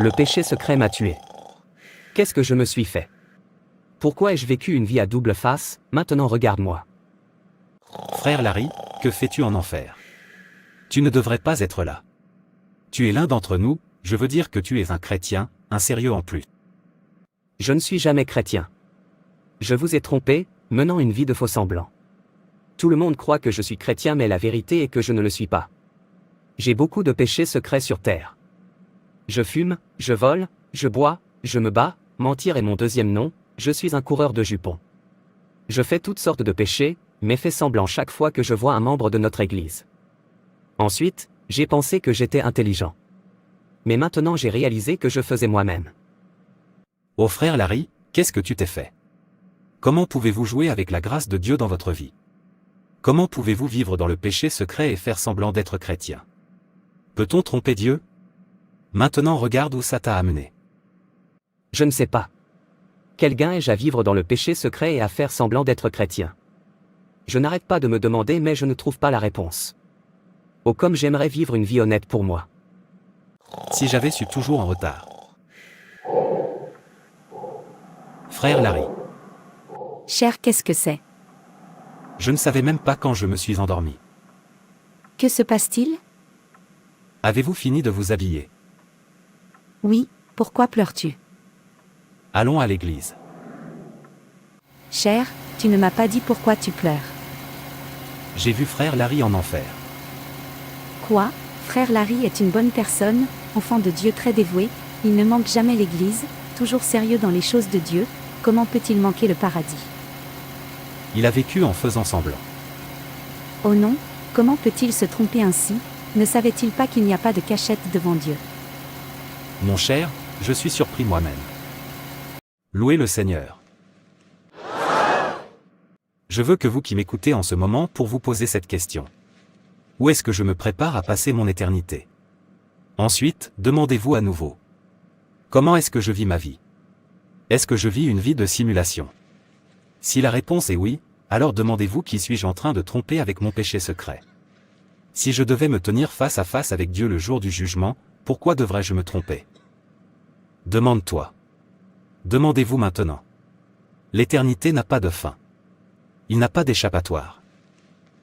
Le péché secret m'a tué. Qu'est-ce que je me suis fait? Pourquoi ai-je vécu une vie à double face? Maintenant regarde-moi. Frère Larry, que fais-tu en enfer? Tu ne devrais pas être là. Tu es l'un d'entre nous, je veux dire que tu es un chrétien, un sérieux en plus. Je ne suis jamais chrétien. Je vous ai trompé, menant une vie de faux-semblants. Tout le monde croit que je suis chrétien, mais la vérité est que je ne le suis pas. J'ai beaucoup de péchés secrets sur terre. Je fume, je vole, je bois, je me bats, mentir est mon deuxième nom, je suis un coureur de jupons. Je fais toutes sortes de péchés, mais fais semblant chaque fois que je vois un membre de notre église. Ensuite, j'ai pensé que j'étais intelligent. Mais maintenant j'ai réalisé que je faisais moi-même. Oh frère Larry, qu'est-ce que tu t'es fait? Comment pouvez-vous jouer avec la grâce de Dieu dans votre vie? Comment pouvez-vous vivre dans le péché secret et faire semblant d'être chrétien? Peut-on tromper Dieu? Maintenant regarde où ça t'a amené. Je ne sais pas. Quel gain ai-je à vivre dans le péché secret et à faire semblant d'être chrétien? Je n'arrête pas de me demander, mais je ne trouve pas la réponse. Oh, comme j'aimerais vivre une vie honnête pour moi. Si j'avais su toujours en retard. Frère Larry. Cher, qu'est-ce que c'est? Je ne savais même pas quand je me suis endormi. Que se passe-t-il? Avez-vous fini de vous habiller? Oui, pourquoi pleures-tu? Allons à l'église. Cher, tu ne m'as pas dit pourquoi tu pleures. J'ai vu frère Larry en enfer. Quoi? Frère Larry est une bonne personne, enfant de Dieu très dévoué, il ne manque jamais l'église, toujours sérieux dans les choses de Dieu, comment peut-il manquer le paradis? Il a vécu en faisant semblant. Oh non, comment peut-il se tromper ainsi? Ne savait-il pas qu'il n'y a pas de cachette devant Dieu? Mon cher, je suis surpris moi-même. Louez le Seigneur. Je veux que vous qui m'écoutez en ce moment pour vous poser cette question. Où est-ce que je me prépare à passer mon éternité? Ensuite, demandez-vous à nouveau. Comment est-ce que je vis ma vie? Est-ce que je vis une vie de simulation? Si la réponse est oui, alors demandez-vous qui suis-je en train de tromper avec mon péché secret? Si je devais me tenir face à face avec Dieu le jour du jugement, pourquoi devrais-je me tromper? Demande-toi. Demandez-vous maintenant. L'éternité n'a pas de fin. Il n'a pas d'échappatoire.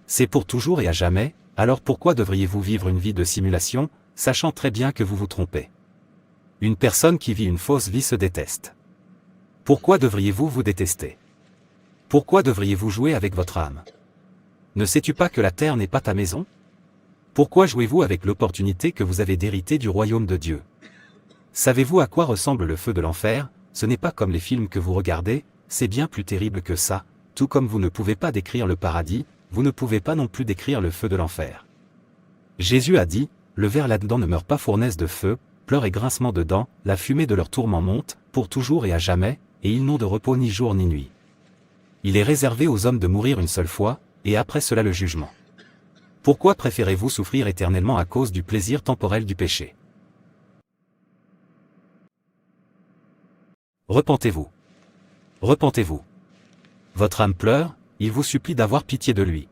C'est pour toujours et à jamais, alors pourquoi devriez-vous vivre une vie de simulation, sachant très bien que vous vous trompez? Une personne qui vit une fausse vie se déteste. Pourquoi devriez-vous vous détester? Pourquoi devriez-vous jouer avec votre âme? Ne sais-tu pas que la terre n'est pas ta maison? Pourquoi jouez-vous avec l'opportunité que vous avez d'hériter du royaume de Dieu? Savez-vous à quoi ressemble le feu de l'enfer? Ce n'est pas comme les films que vous regardez, c'est bien plus terrible que ça, tout comme vous ne pouvez pas décrire le paradis, vous ne pouvez pas non plus décrire le feu de l'enfer. Jésus a dit, le ver là-dedans ne meurt pas, fournaise de feu, pleurs et grincement de dents, la fumée de leur tourment monte, pour toujours et à jamais, et ils n'ont de repos ni jour ni nuit. Il est réservé aux hommes de mourir une seule fois, et après cela le jugement. Pourquoi préférez-vous souffrir éternellement à cause du plaisir temporel du péché? Repentez-vous. Repentez-vous. Votre âme pleure, il vous supplie d'avoir pitié de lui.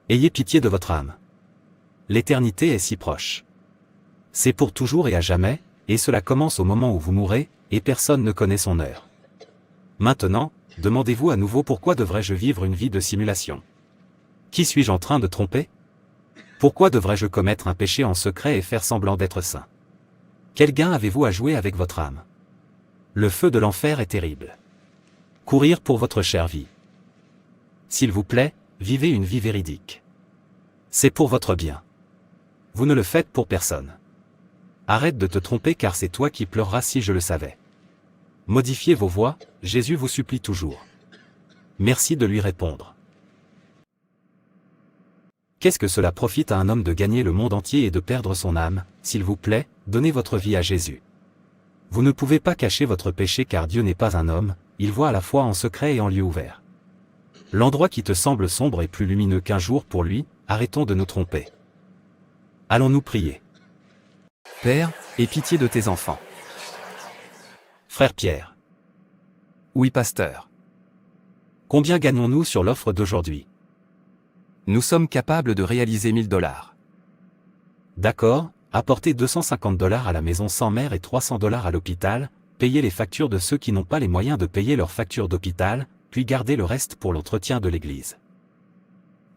Ayez pitié de votre âme. L'éternité est si proche. C'est pour toujours et à jamais, et cela commence au moment où vous mourrez, et personne ne connaît son heure. Maintenant, demandez-vous à nouveau pourquoi devrais-je vivre une vie de simulation? Qui suis-je en train de tromper? Pourquoi devrais-je commettre un péché en secret et faire semblant d'être saint? Quel gain avez-vous à jouer avec votre âme? Le feu de l'enfer est terrible. Courir pour votre chère vie. S'il vous plaît, vivez une vie véridique. C'est pour votre bien. Vous ne le faites pour personne. Arrête de te tromper car c'est toi qui pleureras si je le savais. Modifiez vos voix, Jésus vous supplie toujours. Merci de lui répondre. Qu'est-ce que cela profite à un homme de gagner le monde entier et de perdre son âme? S'il vous plaît, donnez votre vie à Jésus. Vous ne pouvez pas cacher votre péché car Dieu n'est pas un homme, il voit à la fois en secret et en lieu ouvert. L'endroit qui te semble sombre est plus lumineux qu'un jour pour lui, arrêtons de nous tromper. Allons-nous prier. Père, aie pitié de tes enfants. Frère Pierre. Oui, pasteur. Combien gagnons-nous sur l'offre d'aujourd'hui? Nous sommes capables de réaliser $1000. D'accord, Apporter $250 à la maison sans mère et $300 à l'hôpital, payer les factures de ceux qui n'ont pas les moyens de payer leurs factures d'hôpital, puis garder le reste pour l'entretien de l'église.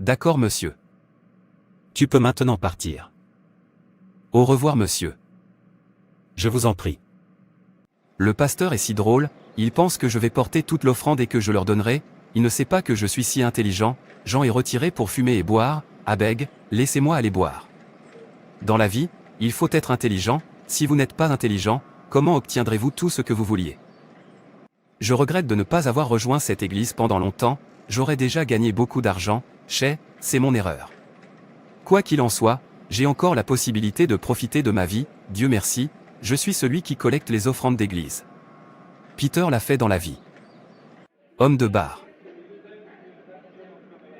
D'accord, monsieur. Tu peux maintenant partir. Au revoir, monsieur. Je vous en prie. Le pasteur est si drôle, il pense que je vais porter toute l'offrande et que je leur donnerai, il ne sait pas que je suis si intelligent. Jean est retiré pour fumer et boire, Abeg, laissez-moi aller boire. Dans la vie, il faut être intelligent, si vous n'êtes pas intelligent, comment obtiendrez-vous tout ce que vous vouliez? Je regrette de ne pas avoir rejoint cette église pendant longtemps, j'aurais déjà gagné beaucoup d'argent, c'est mon erreur. Quoi qu'il en soit, j'ai encore la possibilité de profiter de ma vie, Dieu merci, je suis celui qui collecte les offrandes d'église. Peter l'a fait dans la vie. Homme de bar.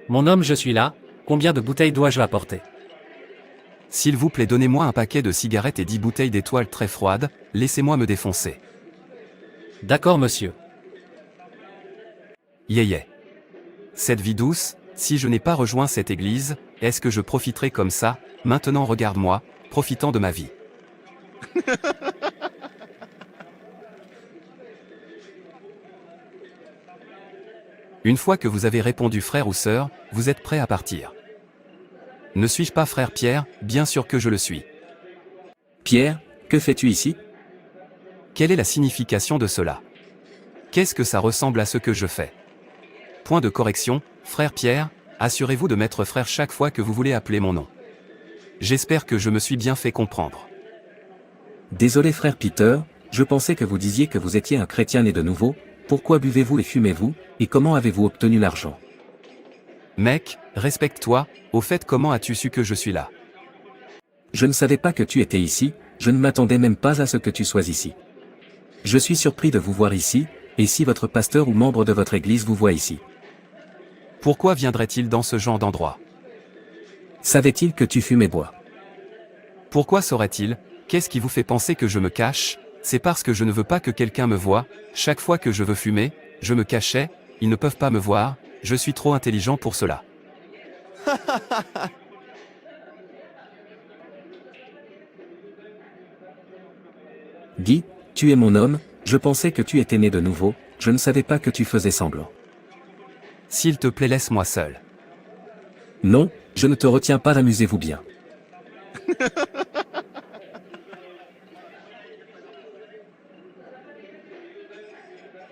Mon homme, je suis là, combien de bouteilles dois-je apporter? S'il vous plaît, donnez-moi un paquet de cigarettes et 10 bouteilles d'étoiles très froides, laissez-moi me défoncer. D'accord, monsieur. Yeah. Cette vie douce, si je n'ai pas rejoint cette église, est-ce que je profiterai comme ça? Maintenant regarde-moi, profitant de ma vie. Une fois que vous avez répondu frère ou sœur, vous êtes prêt à partir. Ne suis-je pas frère Pierre? Bien sûr que je le suis. Pierre, que fais-tu ici? Quelle est la signification de cela? Qu'est-ce que ça ressemble à ce que je fais? Point de correction, frère Pierre, assurez-vous de mettre frère chaque fois que vous voulez appeler mon nom. J'espère que je me suis bien fait comprendre. Désolé frère Peter, je pensais que vous disiez que vous étiez un chrétien né de nouveau, pourquoi buvez-vous et fumez-vous, et comment avez-vous obtenu l'argent? Mec, respecte-toi, au fait comment as-tu su que je suis là? Je ne savais pas que tu étais ici, je ne m'attendais même pas à ce que tu sois ici. Je suis surpris de vous voir ici, et si votre pasteur ou membre de votre église vous voit ici. Pourquoi viendrait-il dans ce genre d'endroit? Savait-il que tu fumes et bois? Pourquoi saurait-il? Qu'est-ce qui vous fait penser que je me cache? C'est parce que je ne veux pas que quelqu'un me voie, chaque fois que je veux fumer, je me cachais, ils ne peuvent pas me voir, je suis trop intelligent pour cela. Guy, tu es mon homme, je pensais que tu étais né de nouveau, je ne savais pas que tu faisais semblant. S'il te plaît, laisse-moi seul. Non, je ne te retiens pas, amusez-vous bien.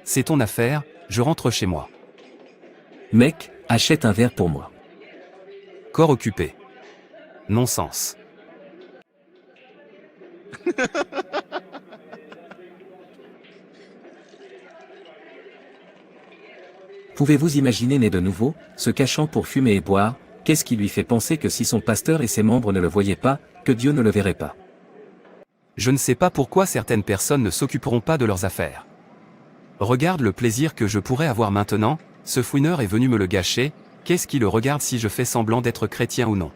C'est ton affaire, je rentre chez moi. Mec, achète un verre pour moi. Corps occupé. Non-sens. Pouvez-vous imaginer né de nouveau, se cachant pour fumer et boire, qu'est-ce qui lui fait penser que si son pasteur et ses membres ne le voyaient pas, que Dieu ne le verrait pas? Je ne sais pas pourquoi certaines personnes ne s'occuperont pas de leurs affaires. Regarde le plaisir que je pourrais avoir maintenant, ce fouineur est venu me le gâcher, qu'est-ce qui le regarde si je fais semblant d'être chrétien ou non?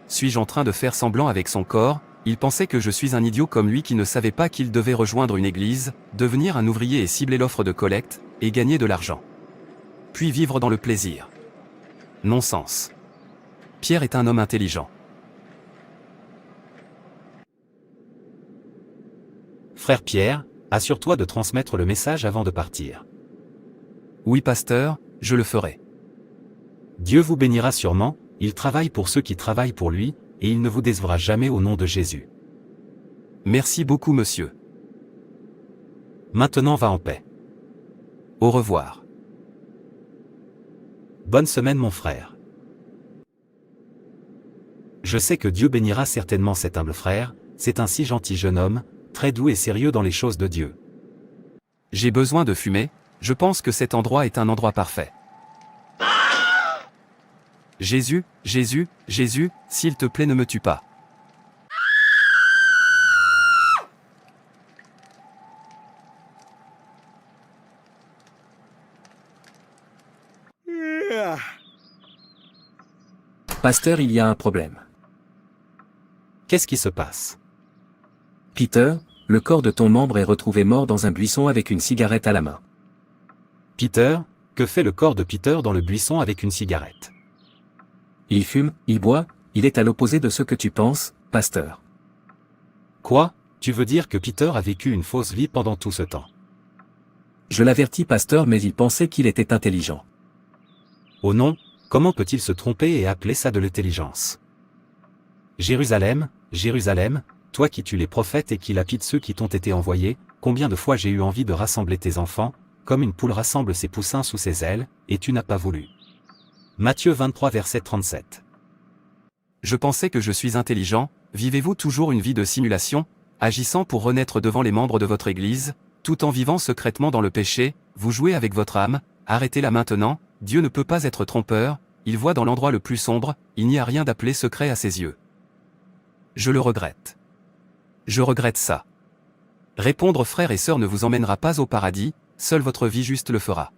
Suis-je en train de faire semblant avec son corps? Il pensait que je suis un idiot comme lui qui ne savait pas qu'il devait rejoindre une église, devenir un ouvrier et cibler l'offre de collecte, et gagner de l'argent. Puis vivre dans le plaisir. Non-sens. Pierre est un homme intelligent. Frère Pierre, assure-toi de transmettre le message avant de partir. Oui, pasteur, je le ferai. Dieu vous bénira sûrement, il travaille pour ceux qui travaillent pour lui, et il ne vous décevra jamais au nom de Jésus. Merci beaucoup, monsieur. Maintenant va en paix. Au revoir. Bonne semaine mon frère. Je sais que Dieu bénira certainement cet humble frère, c'est un si gentil jeune homme, très doux et sérieux dans les choses de Dieu. J'ai besoin de fumer, je pense que cet endroit est un endroit parfait. Jésus, Jésus, Jésus, s'il te plaît ne me tue pas. Pasteur, il y a un problème. Qu'est-ce qui se passe? Peter, le corps de ton membre est retrouvé mort dans un buisson avec une cigarette à la main. Peter, que fait le corps de Peter dans le buisson avec une cigarette? Il fume, il boit, il est à l'opposé de ce que tu penses, pasteur. Quoi? Tu veux dire que Peter a vécu une fausse vie pendant tout ce temps? Je l'avertis, pasteur, mais il pensait qu'il était intelligent. Oh non, comment peut-il se tromper et appeler ça de l'intelligence? Jérusalem, Jérusalem, toi qui tues les prophètes et qui lapides ceux qui t'ont été envoyés, combien de fois j'ai eu envie de rassembler tes enfants, comme une poule rassemble ses poussins sous ses ailes, et tu n'as pas voulu. Matthieu 23 verset 37. Je pensais que je suis intelligent, vivez-vous toujours une vie de simulation, agissant pour renaître devant les membres de votre Église, tout en vivant secrètement dans le péché, vous jouez avec votre âme, arrêtez-la maintenant, Dieu ne peut pas être trompeur, il voit dans l'endroit le plus sombre, il n'y a rien d'appelé secret à ses yeux. Je le regrette. Je regrette ça. Répondre frères et sœurs ne vous emmènera pas au paradis, seule votre vie juste le fera.